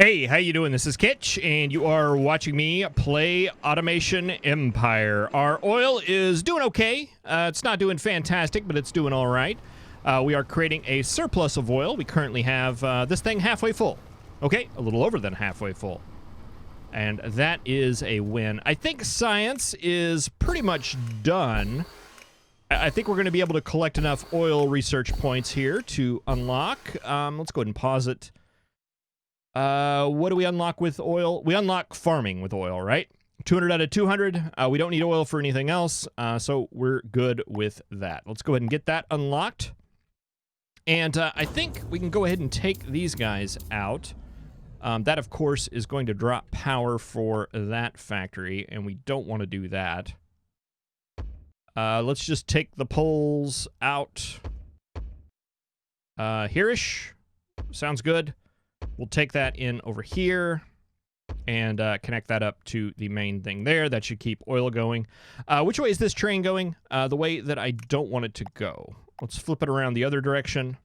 Hey, how you doing? This is Kitch, and you are watching me play Automation Empire. Our oil is doing okay. It's not doing fantastic, but it's doing all right. We are creating a surplus of oil. We currently have this thing halfway full. Okay, a little over than halfway full. And that is a win. I think science is pretty much done. I think we're going to be able to collect enough oil research points here to unlock. Let's go ahead and pause it. What do we unlock with oil? We unlock farming with oil, right? 200 out of 200. We don't need oil for anything else, so we're good with that. Let's go ahead and get that unlocked. And I think we can go ahead and take these guys out. That, of course, is going to drop power for that factory, and we don't want to do that. Let's just take the poles out. Here-ish. Sounds good. We'll take that in over here and connect that up to the main thing there. That should keep oil going. Which way is this train going? The way that I don't want it to go. Let's flip it around the other direction.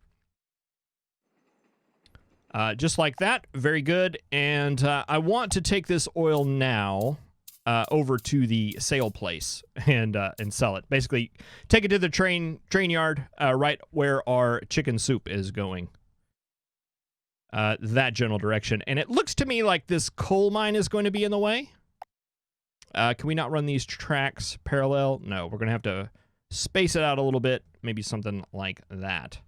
Just like that. Very good. And I want to take this oil now over to the sale place and sell it. Basically, take it to the train yard right where our chicken soup is going. That general direction. And it looks to me like this coal mine is going to be in the way. Can we not run these tracks parallel? No, we're going to have to space it out a little bit. Maybe something like that.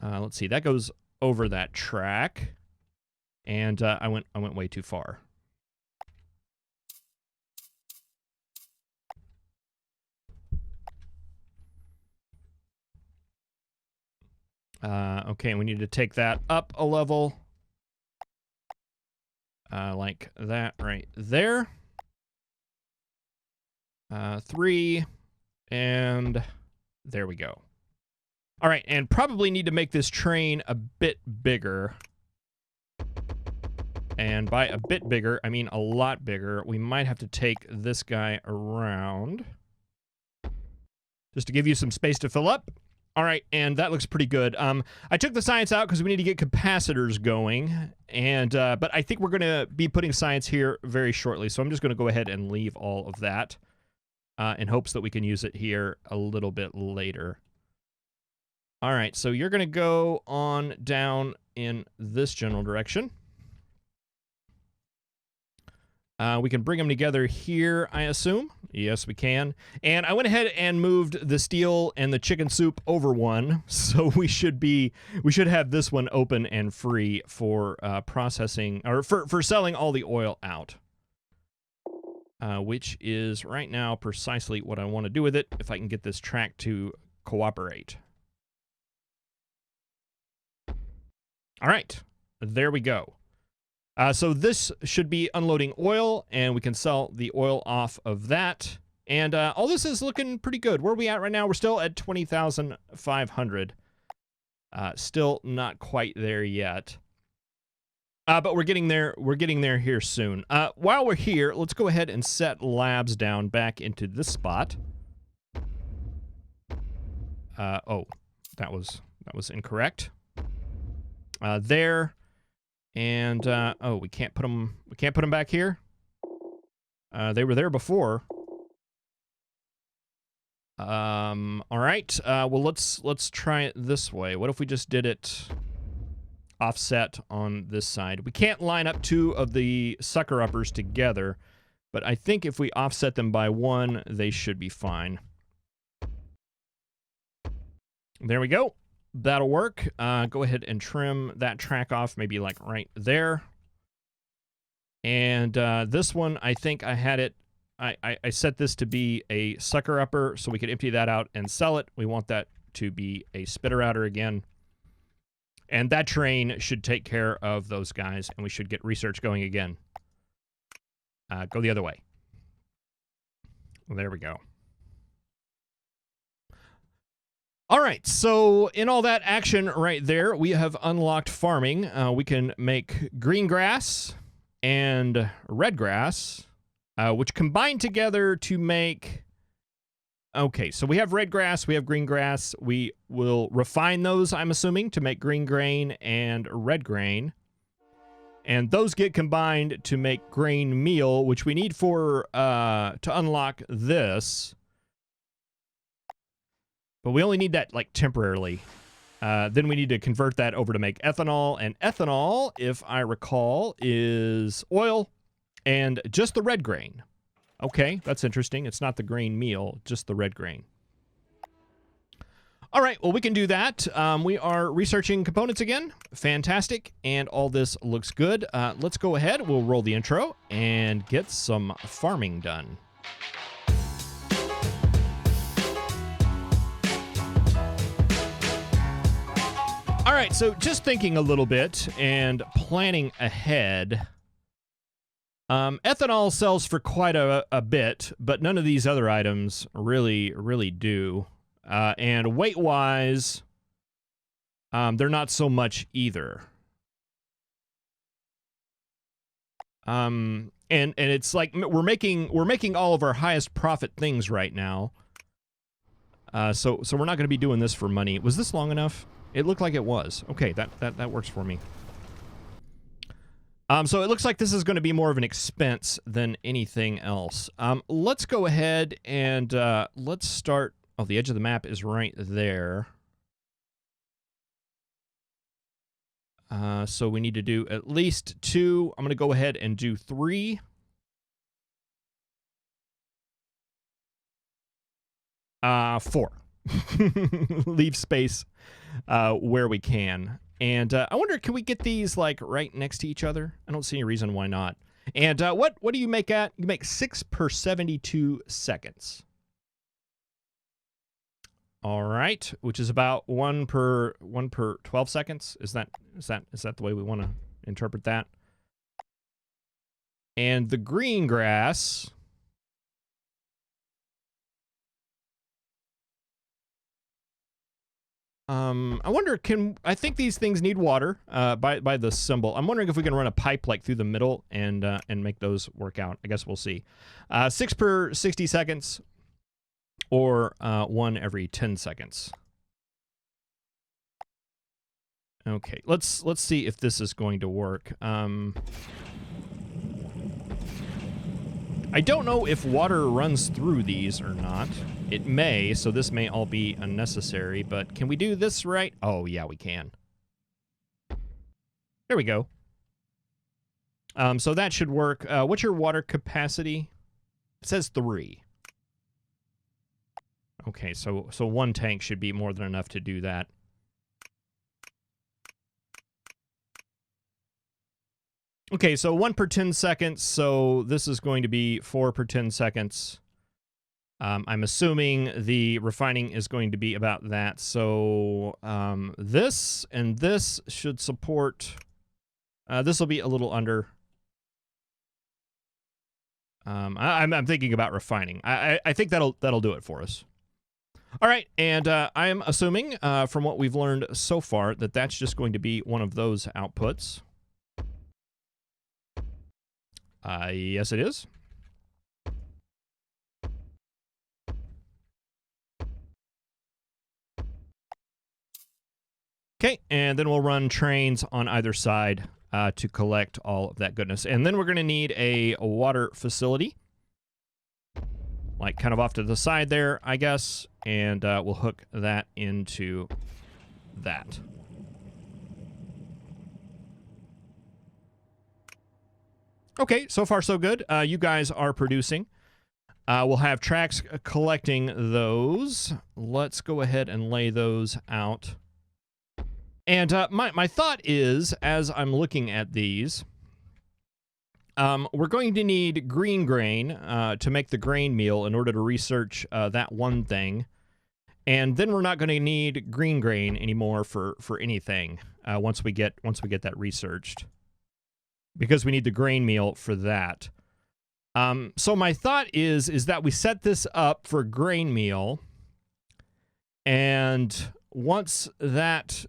Let's see. That goes over that track. And I went way too far. Okay, we need to take that up a level. Like that right there. 3. And there we go. All right, and probably need to make this train a bit bigger. And by a bit bigger, I mean a lot bigger. We might have to take this guy around. Just to give you some space to fill up. All right, and that looks pretty good. I took the science out because we need to get capacitors going, and but I think we're going to be putting science here very shortly, so I'm just going to go ahead and leave all of that in hopes that we can use it here a little bit later. All right, so you're going to go on down in this general direction. We can bring them together here, I assume. Yes, we can. And I went ahead and moved the steel and the chicken soup over one, so we should have this one open and free for processing, or for selling all the oil out. Which is right now precisely what I want to do with it, if I can get this track to cooperate. All right, there we go. So this should be unloading oil, and we can sell the oil off of that. And all this is looking pretty good. Where are we at right now? We're still at 20,500. Still not quite there yet. But we're getting there. We're getting there here soon. While we're here, let's go ahead and set labs down back into this spot. Oh, that was incorrect. There. And, oh, we can't put them back here. They were there before. All right. Well, let's try it this way. What if we just did it offset on this side? We can't line up two of the sucker uppers together, but I think if we offset them by 1, they should be fine. There we go. That'll work. Go ahead and trim that track off, maybe like right there. And this one, I think I had it. I set this to be a sucker upper, so we could empty that out and sell it. We want that to be a spitter outer again. And that train should take care of those guys, and we should get research going again. Go the other way. There we go. All right, so in all that action right there, we have unlocked farming. We can make green grass and red grass, which combine together to make Okay, so we have red grass, we have green grass. We will refine those, I'm assuming, to make green grain and red grain. And those get combined to make grain meal, which we need for to unlock this. But we only need that like temporarily. Then we need to convert that over to make ethanol. And ethanol, if I recall, is oil and just the red grain. Okay, that's interesting. It's not the grain meal, just the red grain. All right, well, we can do that. We are researching components again. Fantastic. And all this looks good. Let's go ahead. We'll roll the intro and get some farming done. All right, so just thinking a little bit and planning ahead. Ethanol sells for quite a bit, but none of these other items really do. And weight-wise, they're not so much either. And it's like we're making all of our highest profit things right now. So we're not going to be doing this for money. Was this long enough? It looked like it was. Okay, that works for me. So it looks like this is going to be more of an expense than anything else. Let's go ahead and let's start. Oh, the edge of the map is right there. So we need to do at least 2. I'm going to go ahead and do 3. Four. Leave space where we can. And I wonder, can we get these like right next to each other? I don't see any reason why not. And what do you make at? You make 6 per 72 seconds. All right, which is about 1 per 12 seconds. Is that the way we want to interpret that? And the green grass. I wonder, I think these things need water, by the symbol. I'm wondering if we can run a pipe like through the middle and make those work out. I guess we'll see. 6 per 60 seconds or 1 every 10 seconds. Okay, let's see if this is going to work. I don't know if water runs through these or not. It may, so this may all be unnecessary, but can we do this right? Oh, yeah, we can. There we go. So that should work. What's your water capacity? It says 3. Okay, so 1 tank should be more than enough to do that. Okay, so 1 per 10 seconds, so this is going to be 4 per 10 seconds. I'm assuming the refining is going to be about that. So this and this should support... this will be a little under. I'm thinking about refining. I think that'll do it for us. All right, and I am assuming from what we've learned so far that that's just going to be one of those outputs. Yes, it is. Okay, and then we'll run trains on either side to collect all of that goodness. And then we're going to need a water facility, like kind of off to the side there, I guess. And we'll hook that into that. Okay, so far so good. You guys are producing. We'll have tracks collecting those. Let's go ahead and lay those out. And my thought is, as I'm looking at these, we're going to need green grain to make the grain meal in order to research that one thing. And then we're not going to need green grain anymore for anything once we get that researched, because we need the grain meal for that. So my thought is that we set this up for grain meal, and once that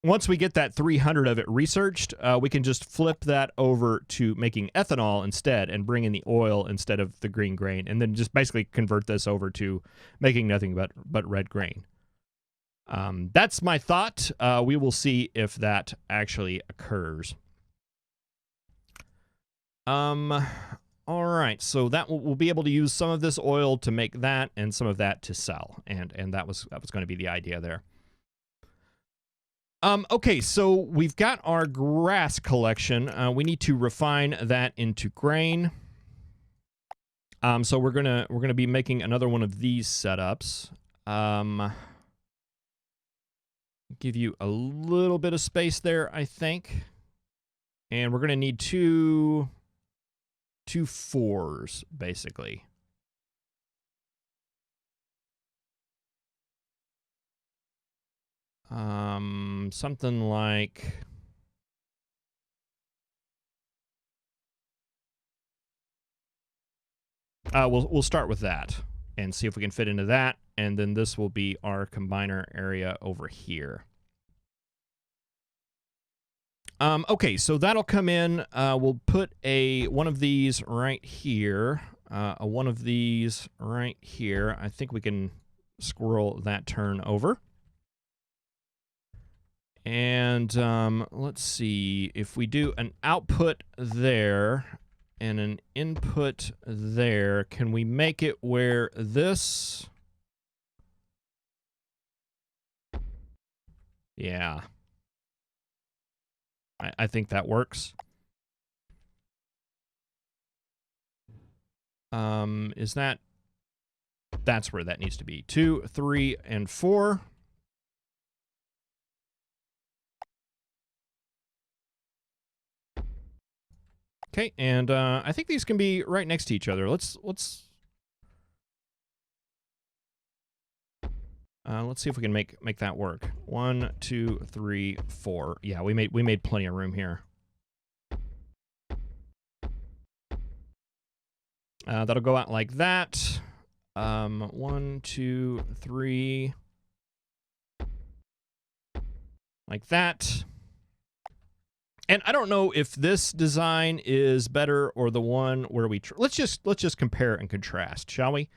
once we get that 300 of it researched, we can just flip that over to making ethanol instead and bring in the oil instead of the green grain, and then just basically convert this over to making nothing but red grain. That's my thought. We will see if that actually occurs. All right, so that we'll be able to use some of this oil to make that and some of that to sell, and that was going to be the idea there. Okay, so we've got our grass collection. We need to refine that into grain. So we're gonna be making another one of these setups. Give you a little bit of space there, I think, and we're gonna need two 4s basically. Something like we'll start with that and see if we can fit into that, and then this will be our combiner area over here. Okay, so that'll come in. We'll put one of these right here, one of these right here. I think we can squirrel that turn over. And let's see, if we do an output there and an input there, can we make it where this... Yeah. I think that works. Is that... That's where that needs to be. 2, 3, and 4. Okay, and I think these can be right next to each other. Let's see if we can make that work. 1, 2, 3, 4. Yeah, we made plenty of room here. That'll go out like that. 1, 2, 3. Like that. And I don't know if this design is better or the one where we... Let's just compare and contrast, shall we?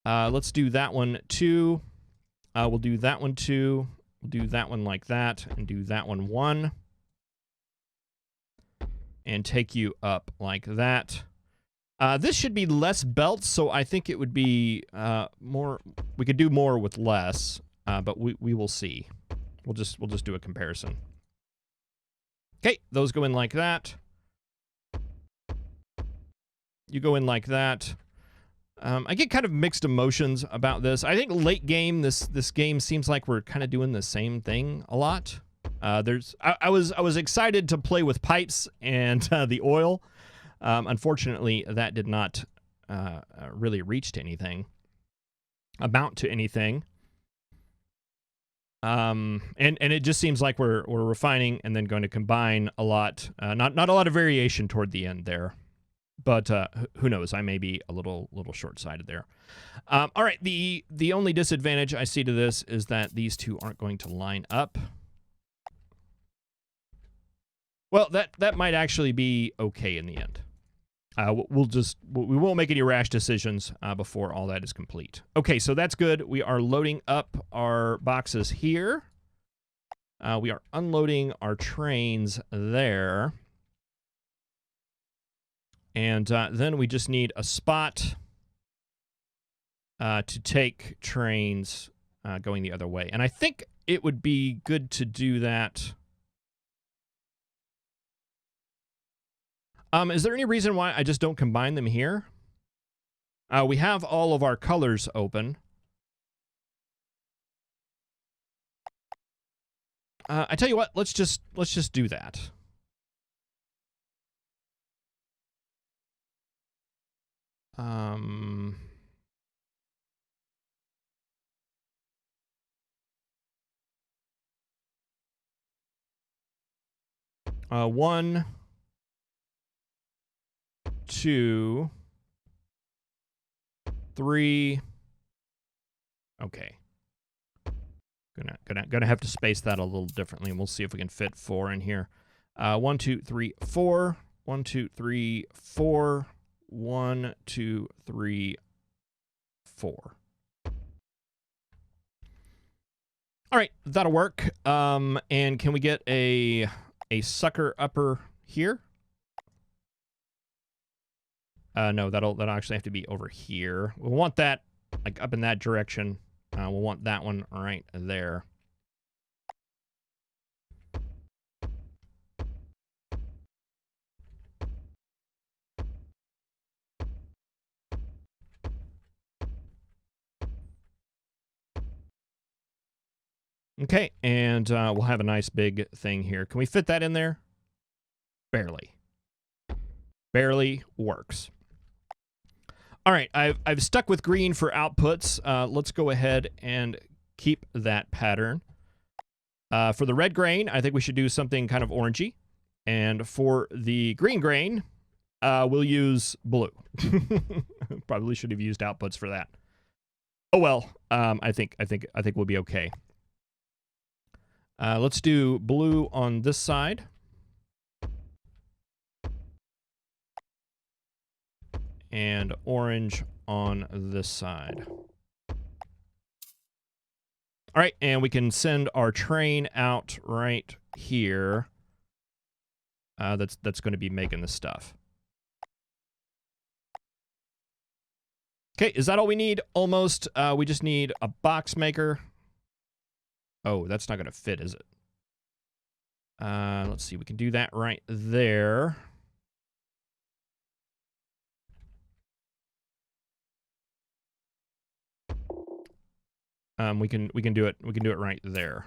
Let's do that one too. We'll do that one too. We'll do that one like that, and do that one 1. And take you up like that. This should be less belts, so I think it would be more... We could do more with less, but we will see. We'll just do a comparison. Okay, those go in like that. You go in like that. I get kind of mixed emotions about this. I think late game, this game seems like we're kind of doing the same thing a lot. I was excited to play with pipes and the oil. Unfortunately, that did not really reach to anything, amount to anything. And it just seems like we're refining and then going to combine a lot. Not a lot of variation toward the end there, but who knows? I may be a little short-sighted there. All right, the only disadvantage I see to this is that these two aren't going to line up. Well, that might actually be okay in the end. We won't make any rash decisions before all that is complete. Okay, so that's good. We are loading up our boxes here. We are unloading our trains there. And then we just need a spot to take trains going the other way. And I think it would be good to do that. Is there any reason why I just don't combine them here? We have all of our colors open. I tell you what, let's just do that. One, 2, 3. Okay. Gonna have to space that a little differently, and we'll see if we can fit 4 in here. 1, 2, 3, 4. 1, 2, 3, 4. 1, 2, 3, 4. All right, that'll work. And can we get a sucker upper here? No, that'll actually have to be over here. We'll want that like up in that direction. We'll want that one right there. Okay, and we'll have a nice big thing here. Can we fit that in there? Barely. Barely works. All right, I've stuck with green for outputs. Let's go ahead and keep that pattern. For the red grain, I think we should do something kind of orangey. And for the green grain, we'll use blue. Probably should have used outputs for that. Oh well, I think we'll be okay. Let's do blue on this side. And orange on this side. All right, and we can send our train out right here. That's going to be making the stuff. Okay, is that all we need? Almost. We just need a box maker. Oh, that's not going to fit, is it? Let's see. We can do that right there. We can do it. We can do it right there.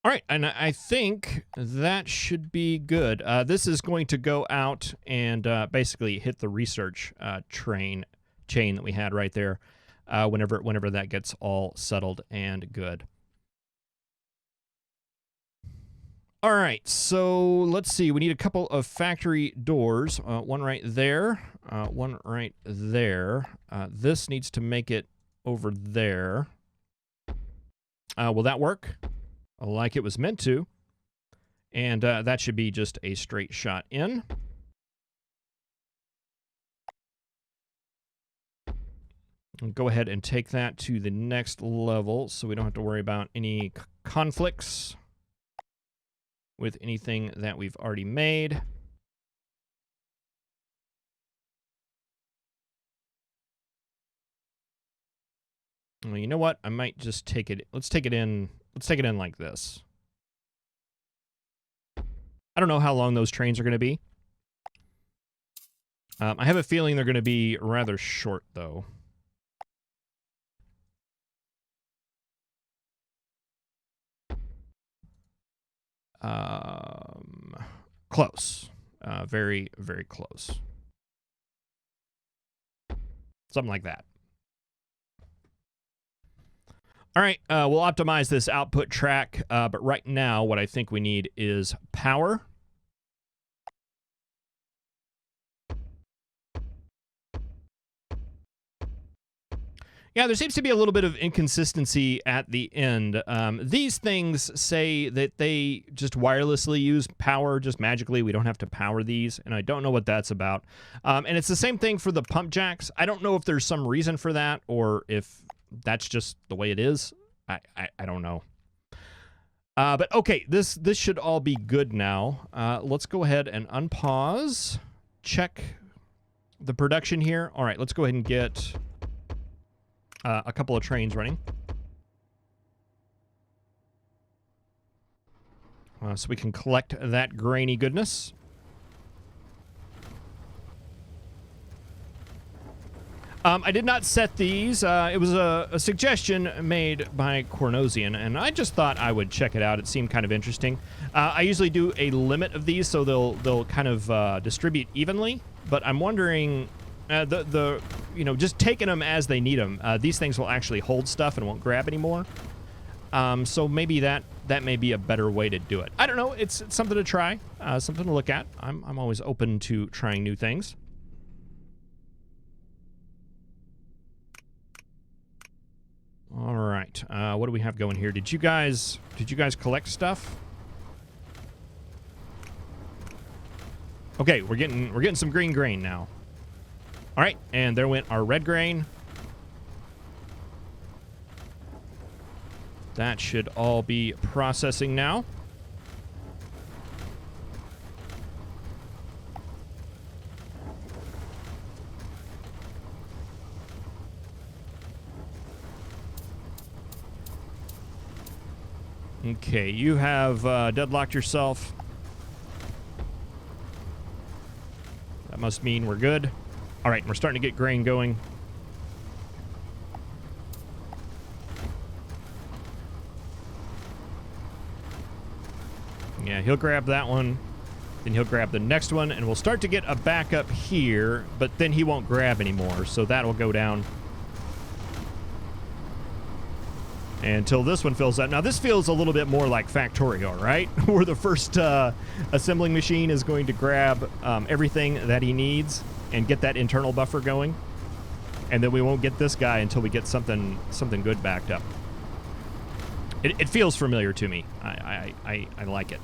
All right, and I think that should be good. This is going to go out and basically hit the research chain that we had right there. Whenever that gets all settled and good. All right, so let's see. We need a couple of factory doors. One right there. One right there. This needs to make it over there. Will that work? Like it was meant to. And that should be just a straight shot in. And go ahead and take that to the next level so we don't have to worry about any conflicts with anything that we've already made. Well, you know what? I might just take it. Let's take it in. Let's take it in like this. I don't know how long those trains are going to be. I have a feeling they're going to be rather short, though. Close. Very, very close. Something like that. All right, we'll optimize this output track, but right now what I think we need is power. Yeah, there seems to be a little bit of inconsistency at the end. These things say that they just wirelessly use power, just magically. We don't have to power these, and I don't know what that's about. And it's the same thing for the pump jacks. I don't know if there's some reason for that or if that's just the way it is. I don't know. But okay, this should all be good now. Let's go ahead and unpause. Check the production here. All right, let's go ahead and get a couple of trains running. So we can collect that grainy goodness. I did not set these. It was a suggestion made by Cornosian, and I just thought I would check it out. It seemed kind of interesting. I usually do a limit of these, so they'll kind of distribute evenly. But I'm wondering, just taking them as they need them. These things will actually hold stuff and won't grab anymore. So maybe that that may be a better way to do it. I don't know. It's something to try, something to look at. I'm always open to trying new things. All right. What do we have going here? Did you guys collect stuff? Okay, we're getting some green grain now. All right, and there went our red grain. That should all be processing now. Okay, you have deadlocked yourself. That must mean we're good. All right, we're starting to get grain going. Yeah, he'll grab that one. Then he'll grab the next one, and we'll start to get a backup here, but then he won't grab anymore, so that'll go down until this one fills up. Now, this feels a little bit more like Factorio, right? Where the first assembling machine is going to grab everything that he needs and get that internal buffer going. And then we won't get this guy until we get something good backed up. It feels familiar to me. I like it.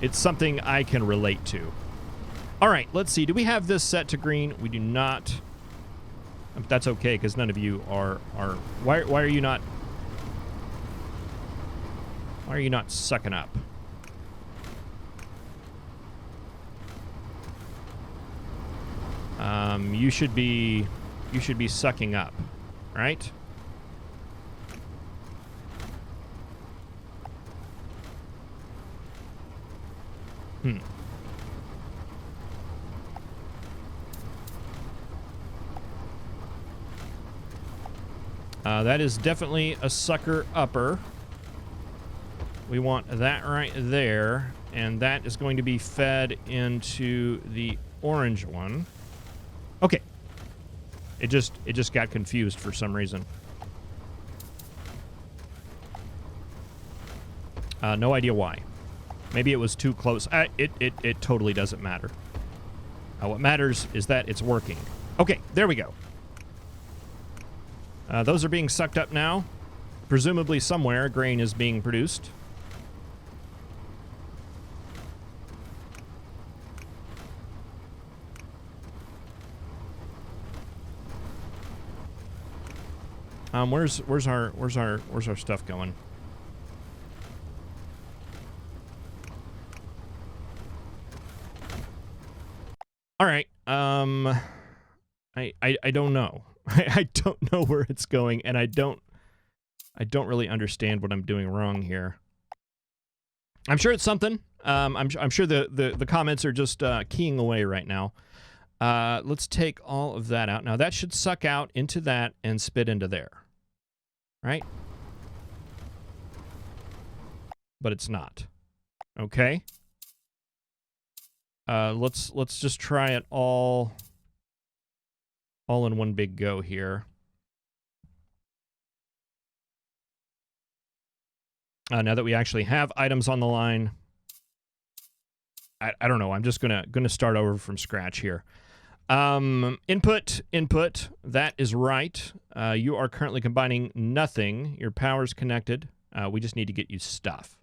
It's something I can relate to. All right, let's see. Do we have this set to green? We do not. But that's okay, because none of you are. Why are you not? Why are you not sucking up? You should be sucking up, right? That is definitely a sucker upper. We want that right there, and that is going to be fed into the orange one. Okay. It just got confused for some reason. No idea why. Maybe it was too close. It totally doesn't matter. What matters is that it's working. Okay, there we go. Those are being sucked up now. Presumably somewhere grain is being produced. Where's our stuff going? All right. I don't know. I don't know where it's going, and I don't really understand what I'm doing wrong here. I'm sure it's something. I'm sure the comments are just keying away right now. Let's take all of that out. Now that should suck out into that and spit into there. Right? But it's not. Okay. Let's just try it all in one big go here. Now that we actually have items on the line, I don't know. I'm just gonna start over from scratch here. Input. That is right. You are currently combining nothing. Your power's connected. We just need to get you stuff.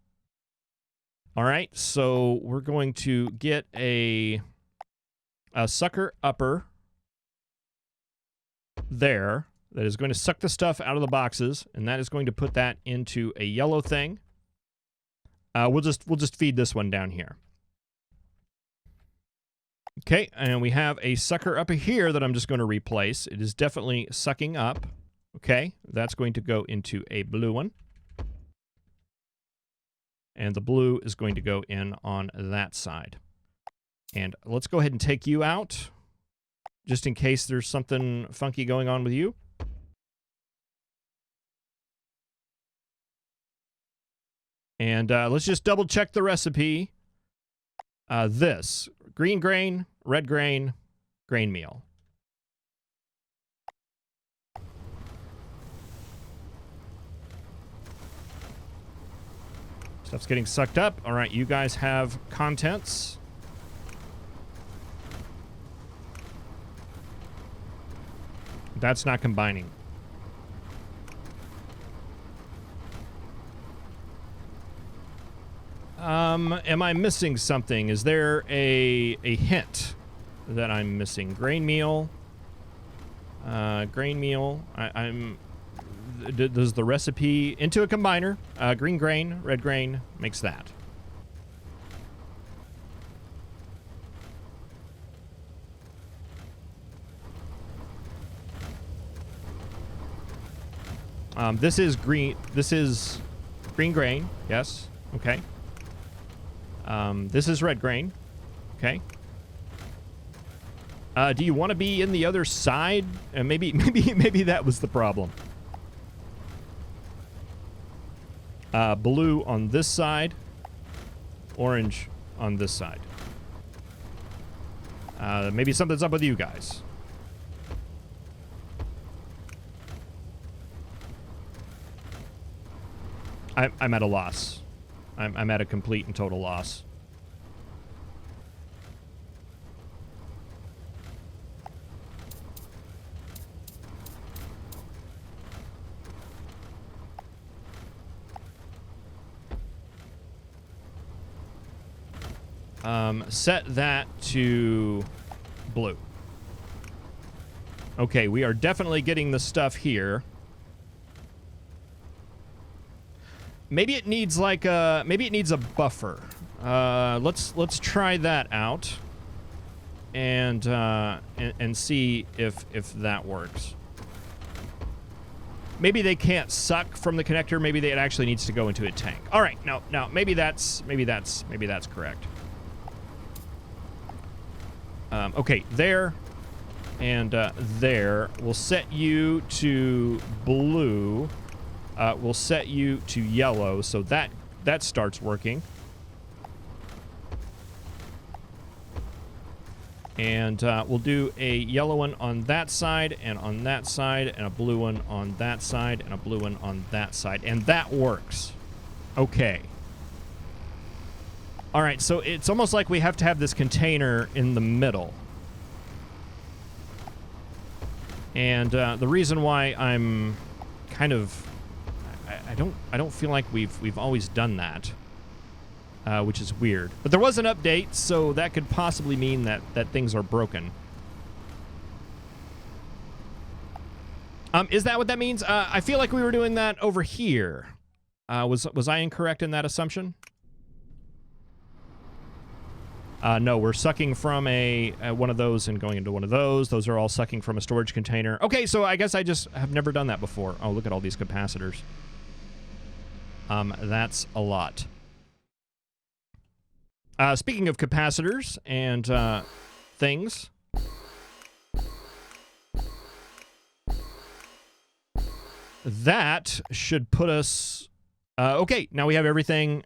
All right. So we're going to get a sucker upper there that is going to suck the stuff out of the boxes, and that is going to put that into a yellow thing. We'll just feed this one down here. Okay, and we have a sucker up here that I'm just going to replace. It is definitely sucking up. Okay, that's going to go into a blue one. And the blue is going to go in on that side. And let's go ahead and take you out, just in case there's something funky going on with you. And let's just double check the recipe. This, green grain, red grain, grain meal. Stuff's getting sucked up. All right, you guys have contents. That's not combining. Am I missing something? Is there a hint that I'm missing? Grain meal. Grain meal. Does the recipe into a combiner? Green grain, red grain makes that. This is green. This is green grain. Yes. Okay. This is red grain. Okay. Do you want to be in the other side? Maybe that was the problem. Blue on this side. Orange on this side. Maybe something's up with you guys. I'm at a loss. I'm at a complete and total loss. Set that to blue. Okay, we are definitely getting the stuff here. Maybe it needs like a buffer. Let's try that out and see if that works. Maybe they can't suck from the connector. Maybe it actually needs to go into a tank. All right, no, maybe that's correct. Okay, there and there. We'll set you to blue. We'll set you to yellow, so that starts working. And we'll do a yellow one on that side, and on that side, and a blue one on that side, and a blue one on that side. And that works. Okay. All right, so it's almost like we have to have this container in the middle. And the reason why I'm kind of... I don't feel like we've always done that, which is weird. But there was an update, so that could possibly mean that things are broken. Is that what that means? I feel like we were doing that over here. Was I incorrect in that assumption? No, we're sucking from one of those and going into one of those. Those are all sucking from a storage container. Okay, so I guess I just have never done that before. Oh, look at all these capacitors. That's a lot. Speaking of capacitors and things, that should put us... okay, now we have everything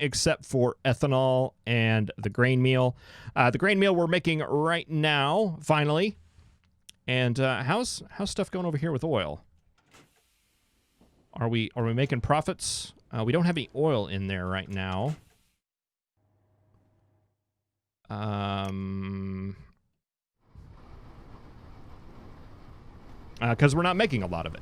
except for ethanol and the grain meal. The grain meal we're making right now, finally. And how's stuff going over here with oil? Are we making profits? We don't have any oil in there right now. Because we're not making a lot of it.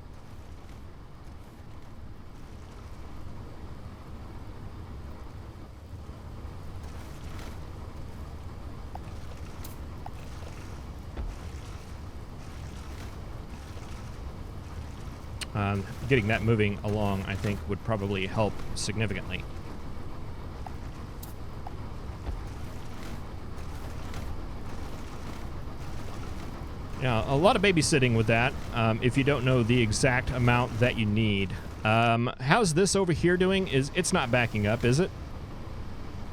Getting that moving along, I think, would probably help significantly. Yeah, a lot of babysitting with that, if you don't know the exact amount that you need. How's this over here doing? It's not backing up, is it?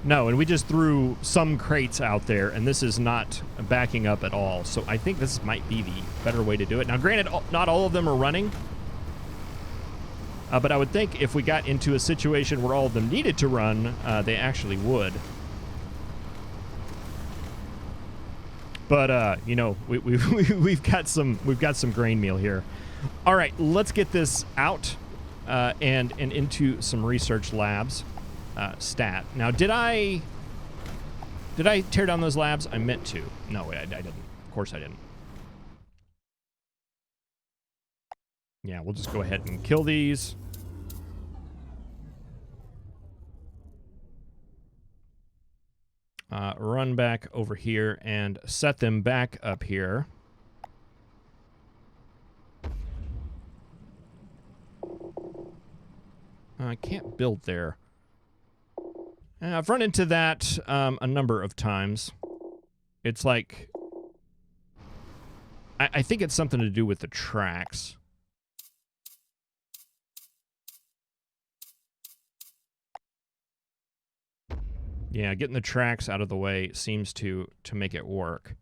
No, and we just threw some crates out there, and this is not backing up at all. So I think this might be the better way to do it. Now, granted, not all of them are running. But I would think if we got into a situation where all of them needed to run, they actually would. But you know, we've got some grain meal here. All right, let's get this out and into some research labs. stat. Now, did I tear down those labs? I meant to. No, I didn't. Of course I didn't. Yeah, we'll just go ahead and kill these. Run back over here and set them back up here. I can't build there. I've run into that a number of times. It's like... I think it's something to do with the tracks. Yeah, getting the tracks out of the way seems to make it work.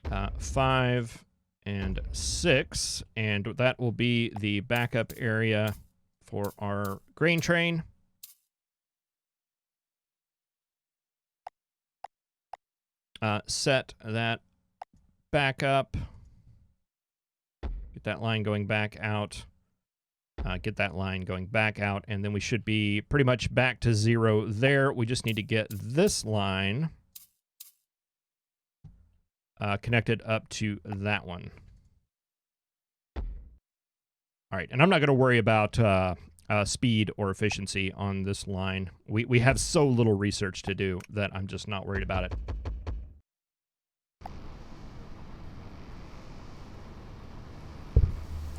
Uh, 5 and 6, and that will be the backup area for our grain train. Set that back up. Get that line going back out. Get that line going back out, and then we should be pretty much back to 0 there. We just need to get this line connected up to that one. All right, and I'm not going to worry about speed or efficiency on this line. We have so little research to do that I'm just not worried about it.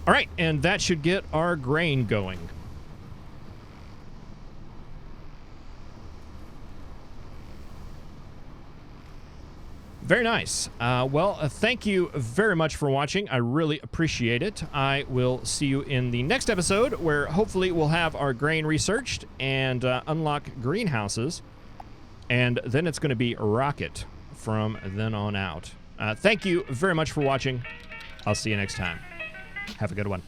All right, and that should get our grain going. Very nice. Thank you very much for watching. I really appreciate it. I will see you in the next episode, where hopefully we'll have our grain researched and unlock greenhouses. And then it's going to be rocket from then on out. Thank you very much for watching. I'll see you next time. Have a good one.